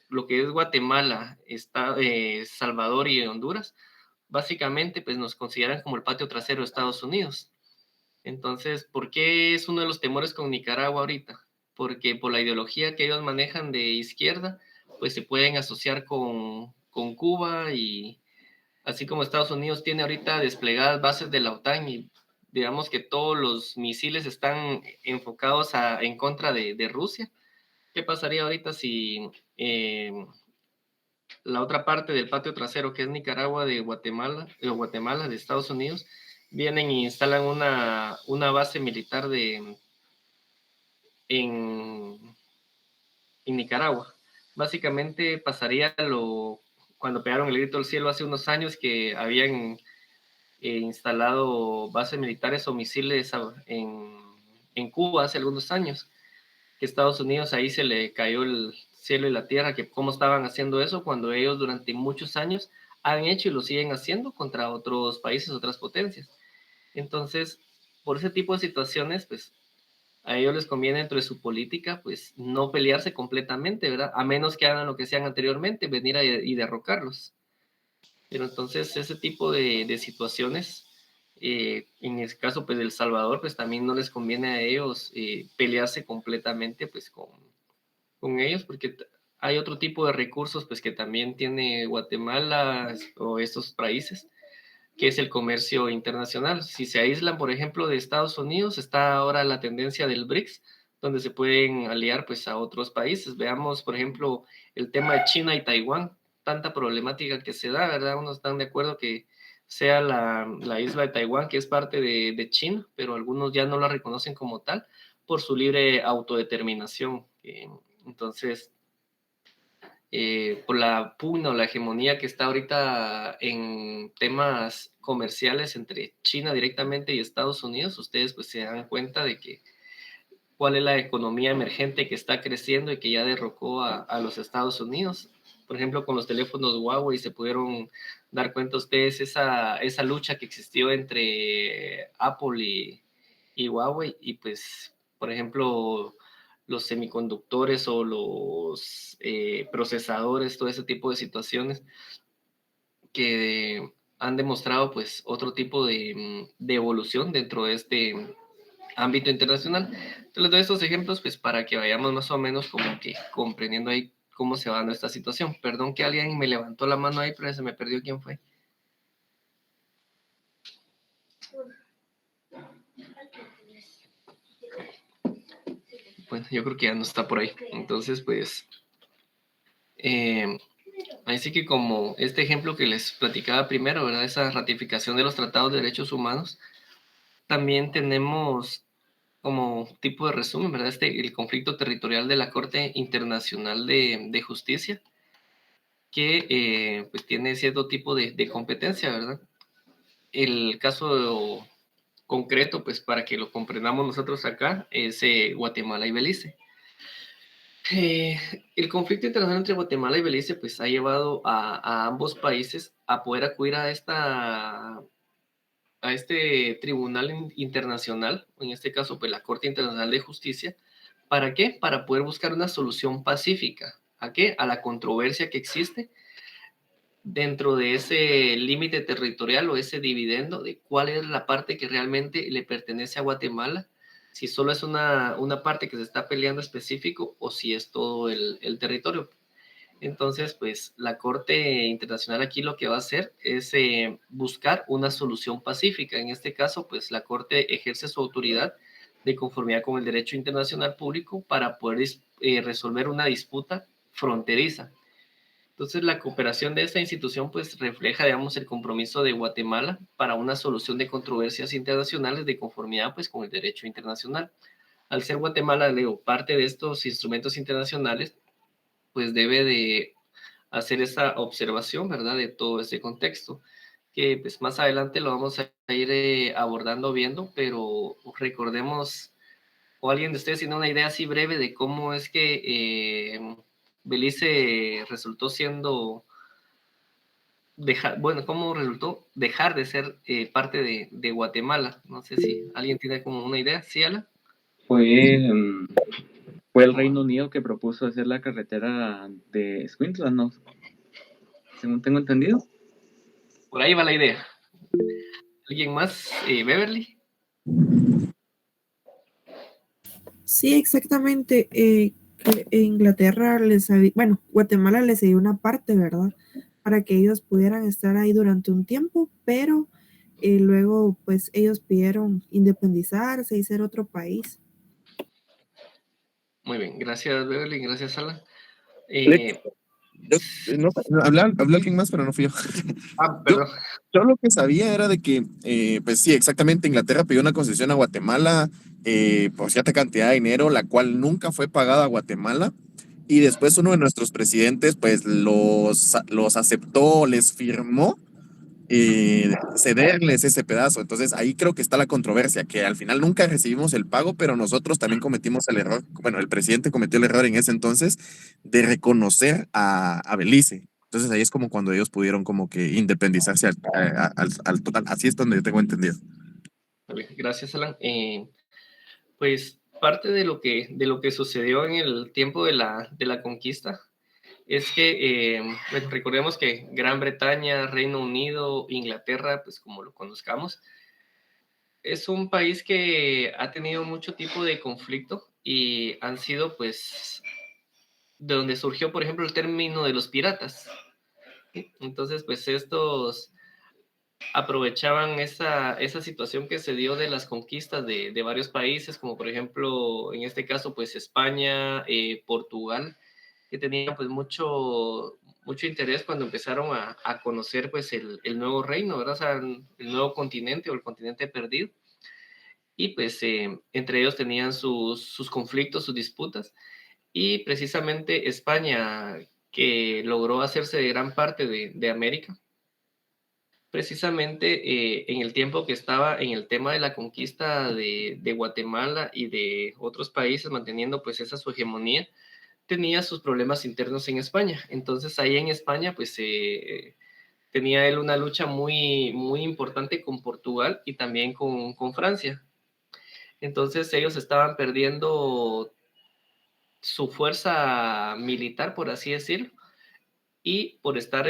lo que es Guatemala, Salvador y Honduras, básicamente pues nos consideran como el patio trasero de Estados Unidos. Entonces, ¿por qué es uno de los temores con Nicaragua ahorita? Porque por la ideología que ellos manejan de izquierda, pues se pueden asociar con Cuba, y así como Estados Unidos tiene ahorita desplegadas bases de la OTAN y digamos que todos los misiles están enfocados en contra de Rusia. ¿Qué pasaría ahorita si la otra parte del patio trasero, que es Nicaragua, de Guatemala, de Estados Unidos, vienen e instalan una base militar en Nicaragua? Básicamente pasaría cuando pegaron el grito al cielo hace unos años, que habían instalado bases militares o misiles en Cuba hace algunos años, que Estados Unidos ahí se le cayó el cielo y la tierra, que cómo estaban haciendo eso cuando ellos durante muchos años han hecho y lo siguen haciendo contra otros países, otras potencias. Entonces, por ese tipo de situaciones, pues a ellos les conviene dentro de su política, pues no pelearse completamente, ¿verdad? A menos que hagan lo que hacían anteriormente, venir y derrocarlos. Pero entonces ese tipo de situaciones, en el caso pues del Salvador, pues también no les conviene a ellos pelearse completamente pues con ellos, porque hay otro tipo de recursos pues que también tiene Guatemala o estos países, que es el comercio internacional. Si se aíslan, por ejemplo, de Estados Unidos, está ahora la tendencia del BRICS, donde se pueden aliar pues a otros países. Veamos, por ejemplo, el tema de China y Taiwán, tanta problemática que se da, ¿verdad? Unos están de acuerdo que sea la isla de Taiwán, que es parte de China, pero algunos ya no la reconocen como tal por su libre autodeterminación. Entonces, por la pugna o la hegemonía que está ahorita en temas comerciales entre China directamente y Estados Unidos, ustedes pues se dan cuenta de que cuál es la economía emergente que está creciendo y que ya derrocó a los Estados Unidos. Por ejemplo, con los teléfonos Huawei se pudieron dar cuenta ustedes esa lucha que existió entre Apple y Huawei, y pues, por ejemplo, los semiconductores o los procesadores, todo ese tipo de situaciones que han demostrado pues otro tipo de evolución dentro de este ámbito internacional. Entonces les doy estos ejemplos pues para que vayamos más o menos como que comprendiendo ahí cómo se va dando esta situación. Perdón que alguien me levantó la mano ahí, pero se me perdió quién fue. Bueno, yo creo que ya no está por ahí. Entonces, pues, así que como este ejemplo que les platicaba primero, ¿verdad? Esa ratificación de los tratados de derechos humanos, también tenemos como tipo de resumen, ¿verdad? El conflicto territorial de la Corte Internacional de Justicia, que pues tiene cierto tipo de competencia, ¿verdad? El caso concreto, pues para que lo comprendamos nosotros acá, es Guatemala y Belice. El conflicto internacional entre Guatemala y Belice pues ha llevado a ambos países a poder acudir a este tribunal internacional, en este caso pues la Corte Internacional de Justicia. ¿Para qué? Para poder buscar una solución pacífica. ¿A qué? A la controversia que existe dentro de ese límite territorial o ese dividendo de cuál es la parte que realmente le pertenece a Guatemala, si solo es una parte que se está peleando específico o si es todo el territorio. Entonces, pues la Corte Internacional aquí lo que va a hacer es buscar una solución pacífica. En este caso, pues la Corte ejerce su autoridad de conformidad con el derecho internacional público para poder resolver una disputa fronteriza. Entonces, la cooperación de esta institución pues refleja, digamos, el compromiso de Guatemala para una solución de controversias internacionales de conformidad pues con el derecho internacional. Al ser Guatemala, Leo, parte de estos instrumentos internacionales, pues debe de hacer esa observación, ¿verdad? De todo ese contexto, que pues más adelante lo vamos a ir abordando, viendo, pero recordemos, o alguien de ustedes tiene una idea así breve de cómo es que Belice resultó siendo, cómo resultó dejar de ser parte de Guatemala. No sé si alguien tiene como una idea, ¿sí, Ala? Fue el Reino Unido que propuso hacer la carretera de Escuintla, ¿no? Según tengo entendido. Por ahí va la idea. ¿Alguien más? Beverly. Sí, exactamente. Inglaterra Guatemala les dio una parte, ¿verdad? Para que ellos pudieran estar ahí durante un tiempo, pero luego pues ellos pidieron independizarse y ser otro país. Muy bien, gracias Beverly, gracias Alan. Alex, no, hablé alguien más, pero no fui yo. Yo, Perdón. yo lo que sabía era de que, pues sí, exactamente, Inglaterra pidió una concesión a Guatemala por cierta cantidad de dinero, la cual nunca fue pagada a Guatemala. Y después uno de nuestros presidentes, pues los aceptó, les firmó cederles ese pedazo. Entonces ahí creo que está la controversia, que al final nunca recibimos el pago, pero nosotros también cometimos el error, bueno, el presidente cometió el error en ese entonces de reconocer a Belice. Entonces ahí es como cuando ellos pudieron como que independizarse al total. Así es donde yo tengo entendido. Muy bien, gracias Alan. Pues parte de lo que sucedió en el tiempo de la conquista es que pues, recordemos que Gran Bretaña, Reino Unido, Inglaterra, pues como lo conozcamos, es un país que ha tenido mucho tipo de conflicto y han sido pues de donde surgió por ejemplo el término de los piratas. Entonces pues estos aprovechaban esa situación que se dio de las conquistas de varios países, como por ejemplo en este caso pues España, Portugal, que tenían pues mucho interés cuando empezaron a conocer pues el nuevo reino, ¿verdad? O sea, el nuevo continente o el continente perdido. Y pues entre ellos tenían sus conflictos, sus disputas. Y precisamente España, que logró hacerse de gran parte de América, precisamente en el tiempo que estaba en el tema de la conquista de Guatemala y de otros países, manteniendo pues esa su hegemonía, tenía sus problemas internos en España. Entonces ahí en España pues tenía él una lucha muy importante con Portugal y también con Francia. Entonces ellos estaban perdiendo su fuerza militar, por así decirlo, y por estar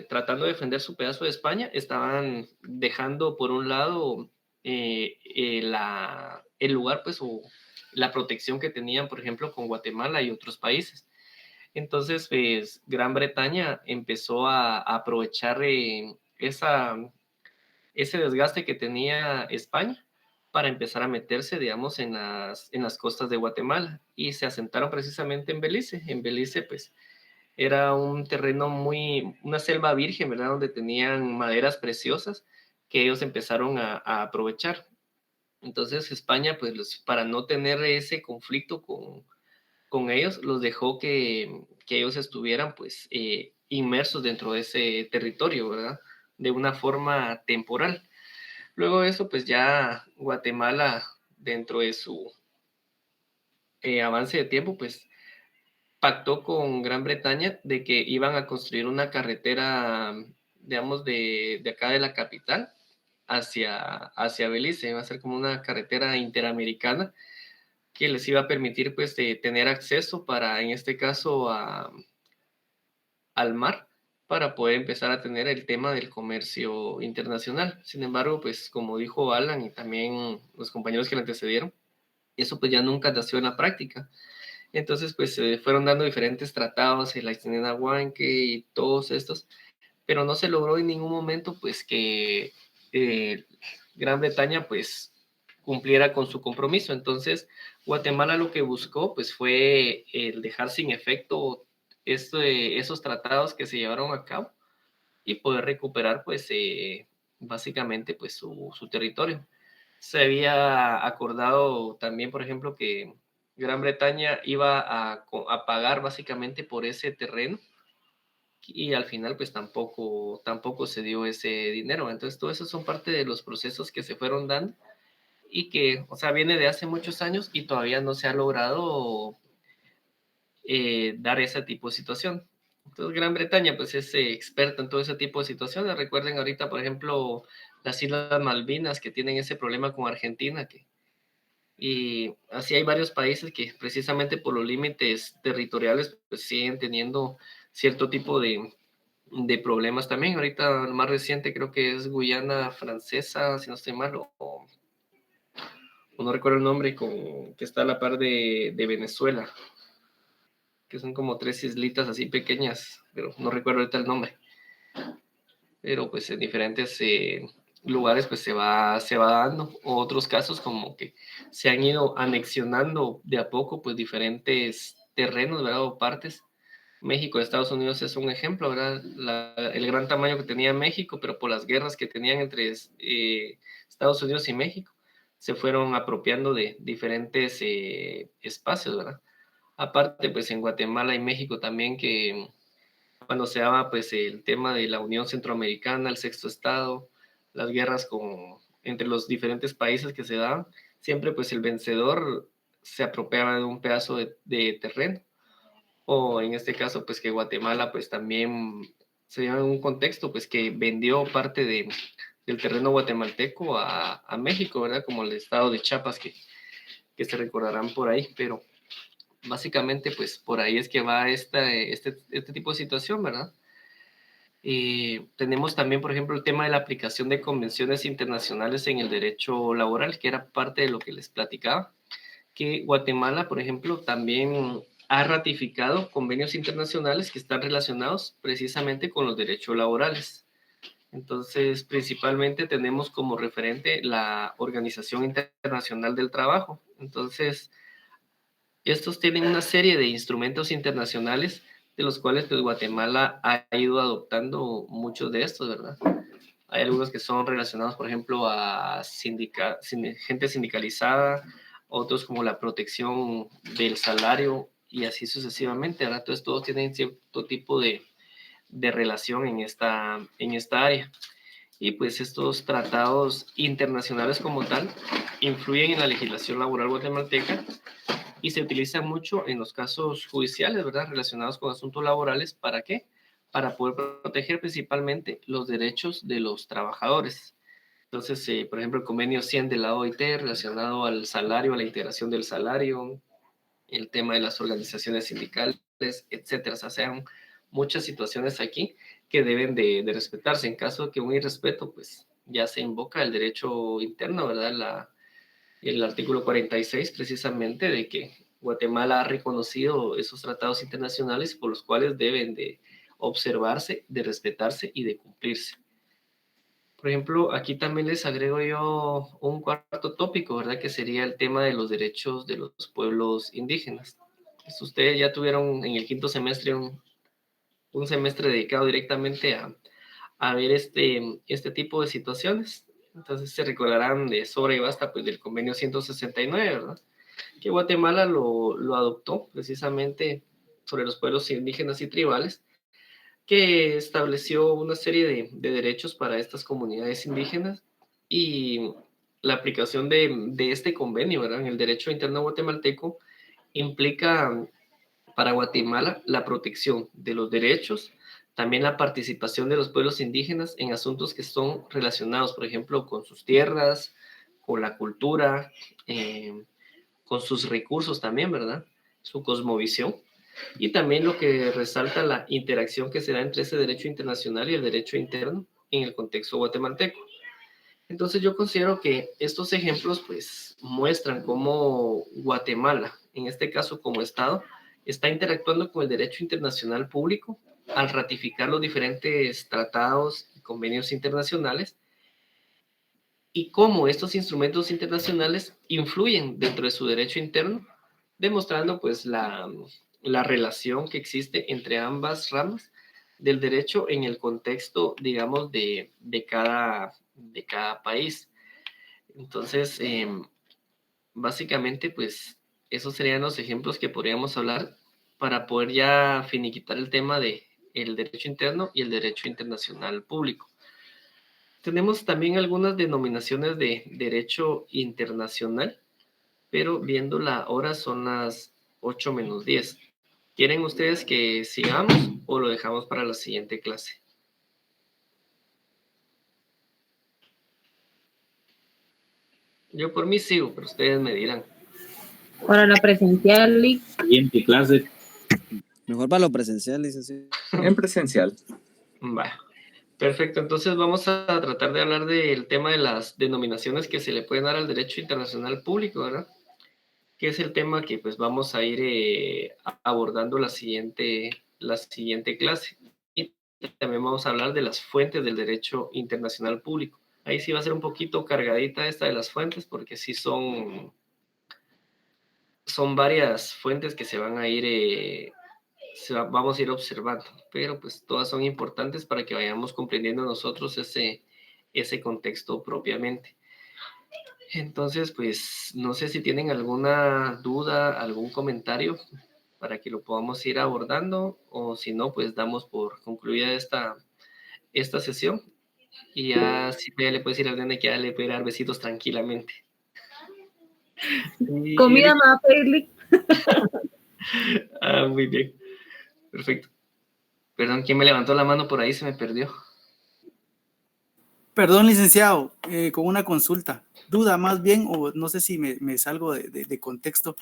tratando de defender su pedazo de España, estaban dejando por un lado el lugar, pues, o la protección que tenían, por ejemplo, con Guatemala y otros países. Entonces, pues, Gran Bretaña empezó a aprovechar ese desgaste que tenía España para empezar a meterse, digamos, en las costas de Guatemala y se asentaron precisamente en Belice. En Belice, pues, era un terreno una selva virgen, ¿verdad? Donde tenían maderas preciosas que ellos empezaron a aprovechar. Entonces España, pues para no tener ese conflicto con ellos, los dejó que ellos estuvieran pues inmersos dentro de ese territorio, ¿verdad? De una forma temporal. Luego de eso, pues ya Guatemala, dentro de su avance de tiempo, pues pactó con Gran Bretaña de que iban a construir una carretera, digamos, de acá de la capital hacia Belice. Iba a ser como una carretera interamericana que les iba a permitir, pues, de tener acceso para, en este caso, al mar, para poder empezar a tener el tema del comercio internacional. Sin embargo, pues, como dijo Alan y también los compañeros que le antecedieron, eso pues ya nunca nació en la práctica. Entonces, pues se fueron dando diferentes tratados, el Aitzinena-Huanque y todos estos, pero no se logró en ningún momento, pues, que Gran Bretaña, pues, cumpliera con su compromiso. Entonces, Guatemala lo que buscó, pues, fue el dejar sin efecto esos tratados que se llevaron a cabo y poder recuperar, pues, básicamente, pues, su territorio. Se había acordado también, por ejemplo, que Gran Bretaña iba a pagar básicamente por ese terreno y al final pues tampoco se dio ese dinero. Entonces todo eso son parte de los procesos que se fueron dando y que, o sea, viene de hace muchos años y todavía no se ha logrado dar ese tipo de situación. Entonces Gran Bretaña pues es experta en todo ese tipo de situaciones. Recuerden ahorita, por ejemplo, las Islas Malvinas que tienen ese problema con Argentina, y así hay varios países que precisamente por los límites territoriales pues siguen teniendo cierto tipo de problemas también. Ahorita el más reciente creo que es Guyana Francesa, si no estoy mal, o no recuerdo el nombre, que está a la par de Venezuela, que son como 3 islitas así pequeñas, pero no recuerdo ahorita el nombre. Pero pues en diferentes lugares pues se va dando, o otros casos como que se han ido anexionando de a poco pues diferentes terrenos, ¿verdad? O partes. México, Estados Unidos es un ejemplo, ¿verdad? El gran tamaño que tenía México, pero por las guerras que tenían entre Estados Unidos y México, se fueron apropiando de diferentes espacios, ¿verdad? Aparte, pues en Guatemala y México también, que cuando se daba pues el tema de la Unión Centroamericana, el sexto estado, las guerras entre los diferentes países que se daban, siempre pues el vencedor se apropiaba de un pedazo de terreno, o en este caso pues que Guatemala pues también se dio en un contexto pues que vendió parte del terreno guatemalteco a México, ¿verdad? Como el estado de Chiapas que se recordarán por ahí, pero básicamente pues por ahí es que va este tipo de situación, ¿verdad? Tenemos también, por ejemplo, el tema de la aplicación de convenciones internacionales en el derecho laboral, que era parte de lo que les platicaba, que Guatemala, por ejemplo, también ha ratificado convenios internacionales que están relacionados precisamente con los derechos laborales. Entonces, principalmente tenemos como referente la Organización Internacional del Trabajo. Entonces, estos tienen una serie de instrumentos internacionales de los cuales pues, Guatemala ha ido adoptando muchos de estos, ¿verdad? Hay algunos que son relacionados, por ejemplo, a gente sindicalizada, otros como la protección del salario y así sucesivamente, ¿verdad? Entonces todos tienen cierto tipo de relación en esta área. Y pues estos tratados internacionales como tal influyen en la legislación laboral guatemalteca y se utilizan mucho en los casos judiciales, ¿verdad? Relacionados con asuntos laborales. ¿Para qué? Para poder proteger principalmente los derechos de los trabajadores. Entonces, por ejemplo, el convenio 100 de la OIT relacionado al salario, a la integración del salario, el tema de las organizaciones sindicales, etcétera. O sea, sean muchas situaciones aquí que deben de respetarse. En caso de que un irrespeto, pues ya se invoca el derecho interno, ¿verdad? El artículo 46 precisamente de que Guatemala ha reconocido esos tratados internacionales por los cuales deben de observarse, de respetarse y de cumplirse. Por ejemplo, aquí también les agrego yo un cuarto tópico, ¿verdad? Que sería el tema de los derechos de los pueblos indígenas. Pues ustedes ya tuvieron en el quinto semestre un semestre dedicado directamente a ver este tipo de situaciones. Entonces se recordarán de sobra y basta pues, del convenio 169, ¿verdad? Que Guatemala lo adoptó precisamente sobre los pueblos indígenas y tribales, que estableció una serie de derechos para estas comunidades indígenas y la aplicación de este convenio, ¿verdad? En el derecho interno guatemalteco implica para Guatemala la protección de los derechos, también la participación de los pueblos indígenas en asuntos que son relacionados, por ejemplo, con sus tierras, con la cultura, con sus recursos también, ¿verdad? Su cosmovisión. Y también lo que resalta la interacción que se da entre ese derecho internacional y el derecho interno en el contexto guatemalteco. Entonces yo considero que estos ejemplos pues muestran cómo Guatemala, en este caso como Estado, está interactuando con el derecho internacional público al ratificar los diferentes tratados y convenios internacionales y cómo estos instrumentos internacionales influyen dentro de su derecho interno, demostrando pues la relación que existe entre ambas ramas del derecho en el contexto, digamos, de cada país. Entonces, básicamente, pues, esos serían los ejemplos que podríamos hablar para poder ya finiquitar el tema de el derecho interno y el derecho internacional público. Tenemos también algunas denominaciones de derecho internacional, pero viendo la hora son las 8 menos 10. ¿Quieren ustedes que sigamos o lo dejamos para la siguiente clase? Yo por mí sigo, pero ustedes me dirán. Para la presencial, Siguiente clase. Mejor para lo presencial, licenciado. En presencial. Va. Perfecto, entonces vamos a tratar de hablar del tema de las denominaciones que se le pueden dar al derecho internacional público, ¿verdad? Que es el tema que pues vamos a ir abordando la siguiente clase. Y también vamos a hablar de las fuentes del derecho internacional público. Ahí sí va a ser un poquito cargadita esta de las fuentes, porque sí son varias fuentes que se van a ir, vamos a ir observando, pero pues todas son importantes para que vayamos comprendiendo nosotros ese contexto propiamente. Entonces, pues no sé si tienen alguna duda, algún comentario para que lo podamos ir abordando, o si no, pues damos por concluida esta sesión. Y ya Silvia le puede decir a Nene que ya le puede dar besitos tranquilamente. Comida me va a pedirle. Muy bien. Perfecto. Perdón, ¿quién me levantó la mano por ahí? Se me perdió. Perdón, licenciado, con una consulta. Duda más bien, o no sé si me salgo de contexto.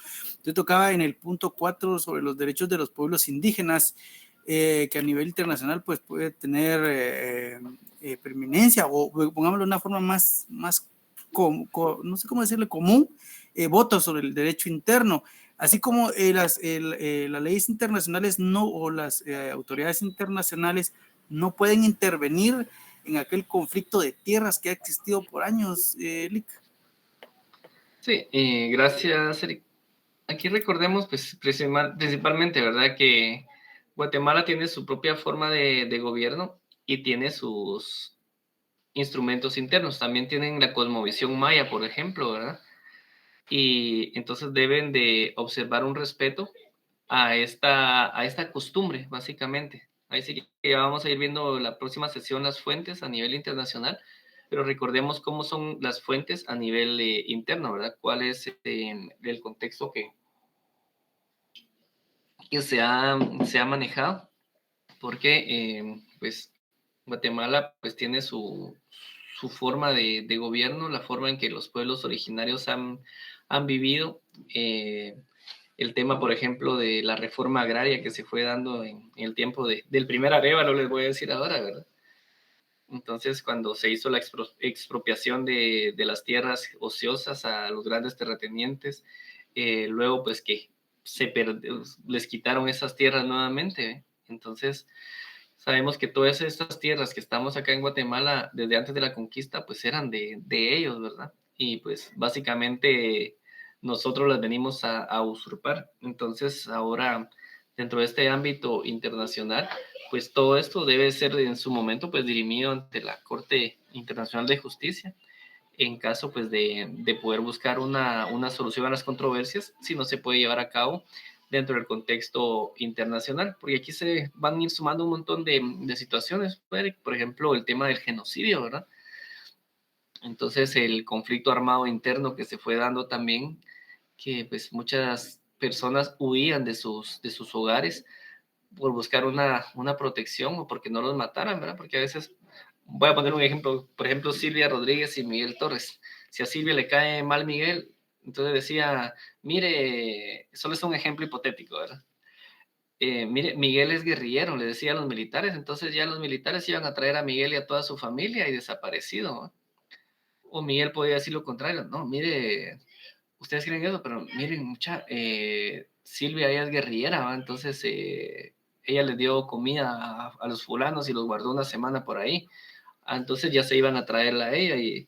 Yo tocaba en el punto 4 sobre los derechos de los pueblos indígenas, que a nivel internacional pues puede tener preeminencia, o pongámoslo de una forma más no sé cómo decirle, común, votos sobre el derecho interno. Así como las leyes internacionales o las autoridades internacionales no pueden intervenir en aquel conflicto de tierras que ha existido por años, Lick. Sí, gracias, Eric. Aquí recordemos, pues, principalmente, ¿verdad?, que Guatemala tiene su propia forma de gobierno y tiene sus instrumentos internos. También tienen la cosmovisión maya, por ejemplo, ¿verdad? Y entonces deben de observar un respeto a esta costumbre, básicamente. Ahí sí que ya vamos a ir viendo la próxima sesión las fuentes a nivel internacional, pero recordemos cómo son las fuentes a nivel interno, ¿verdad? ¿Cuál es el contexto que se ha manejado? Porque, pues, Guatemala pues tiene su forma de gobierno, la forma en que los pueblos originarios han vivido. El tema, por ejemplo, de la reforma agraria que se fue dando en el tiempo del primer Arévalo, les voy a decir ahora, ¿verdad? Entonces, cuando se hizo la expropiación de las tierras ociosas a los grandes terratenientes, luego pues que les quitaron esas tierras nuevamente, ¿eh? Entonces, sabemos que todas estas tierras que estamos acá en Guatemala desde antes de la conquista, pues eran de ellos, ¿verdad? Y pues básicamente nosotros las venimos a usurpar. Entonces, ahora, dentro de este ámbito internacional, pues todo esto debe ser en su momento pues dirimido ante la Corte Internacional de Justicia, en caso pues de poder buscar una solución a las controversias, si no se puede llevar a cabo dentro del contexto internacional, porque aquí se van a ir sumando un montón de situaciones, por ejemplo, el tema del genocidio, ¿verdad? Entonces, el conflicto armado interno que se fue dando también, que pues muchas personas huían de sus hogares por buscar una protección o porque no los mataran, ¿verdad? Porque a veces, voy a poner un ejemplo, por ejemplo, Silvia Rodríguez y Miguel Torres. Si a Silvia le cae mal Miguel, entonces decía, mire, solo es un ejemplo hipotético, ¿verdad? Mire, Miguel es guerrillero, le decía a los militares, entonces ya los militares iban a traer a Miguel y a toda su familia y desaparecido, ¿no? O Miguel podía decir lo contrario, no, mire, ustedes creen eso, pero miren, Silvia, ella es guerrillera, ¿va? Entonces ella les dio comida a los fulanos y los guardó una semana por ahí. Entonces ya se iban a traerla a ella, y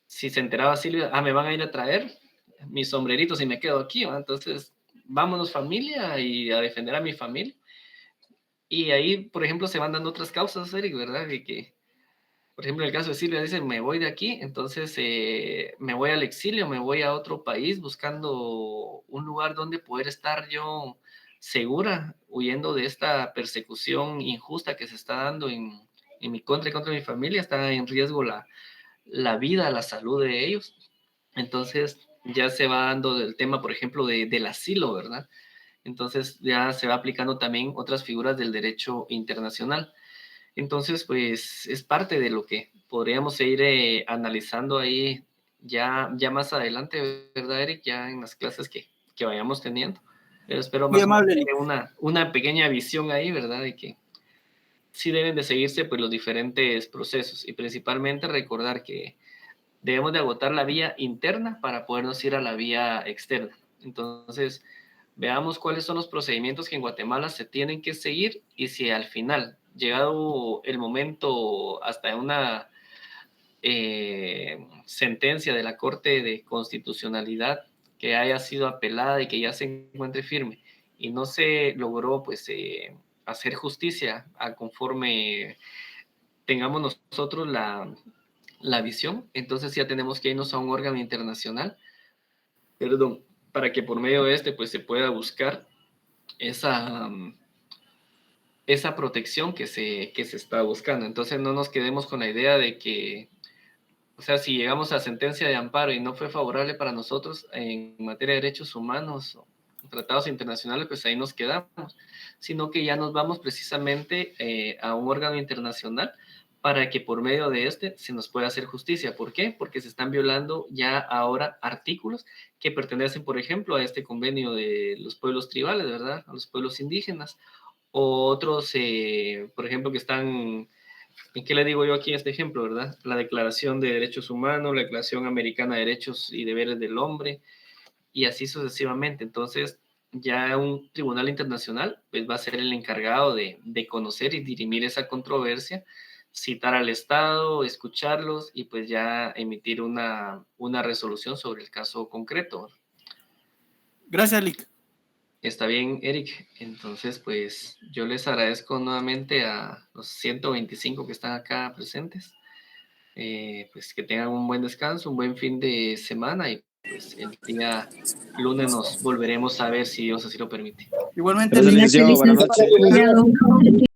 si se enteraba Silvia, me van a ir a traer mis sombreritos y me quedo aquí, ¿va? Entonces vámonos familia y a defender a mi familia. Y ahí, por ejemplo, se van dando otras causas, Eric, ¿verdad? De que, por ejemplo, en el caso de Silvia, dice, me voy de aquí, entonces me voy al exilio, me voy a otro país buscando un lugar donde poder estar yo segura, huyendo de esta persecución injusta que se está dando en mi contra y contra mi familia. Está en riesgo la vida, la salud de ellos. Entonces ya se va dando el tema, por ejemplo, del asilo, ¿verdad? Entonces ya se va aplicando también otras figuras del derecho internacional. Entonces, pues es parte de lo que podríamos ir analizando ahí ya más adelante, ¿verdad, Eric? Ya en las clases que vayamos teniendo. Pero espero Muy más o menos amable, que Lick. una pequeña visión ahí, ¿verdad? De que sí deben de seguirse pues los diferentes procesos, y principalmente recordar que debemos de agotar la vía interna para podernos ir a la vía externa. Entonces, veamos cuáles son los procedimientos que en Guatemala se tienen que seguir, y si al final, llegado el momento hasta una sentencia de la Corte de Constitucionalidad que haya sido apelada y que ya se encuentre firme y no se logró pues hacer justicia conforme tengamos nosotros la visión, entonces ya tenemos que irnos a un órgano internacional, para que por medio de pues se pueda buscar esa protección que se está buscando. Entonces no nos quedemos con la idea de que, o sea, si llegamos a sentencia de amparo y no fue favorable para nosotros en materia de derechos humanos o tratados internacionales, pues ahí nos quedamos, sino que ya nos vamos precisamente a un órgano internacional para que por medio de se nos pueda hacer justicia. ¿Por qué? Porque se están violando ya ahora artículos que pertenecen, por ejemplo, a este convenio de los pueblos tribales, ¿verdad? A los pueblos indígenas, o otros, por ejemplo, que están, ¿en qué le digo yo aquí este ejemplo, verdad? La Declaración de Derechos Humanos, la Declaración Americana de Derechos y Deberes del Hombre, y así sucesivamente. Entonces, ya un tribunal internacional pues, va a ser el encargado de conocer y dirimir esa controversia, citar al Estado, escucharlos y pues ya emitir una resolución sobre el caso concreto. Gracias, Lick. Está bien, Eric. Entonces, pues yo les agradezco nuevamente a los 125 que están acá presentes. Pues que tengan un buen descanso, un buen fin de semana y pues el día lunes nos volveremos a ver si Dios así lo permite. Igualmente, Gracias, Lick. licenciado. Buenas noches.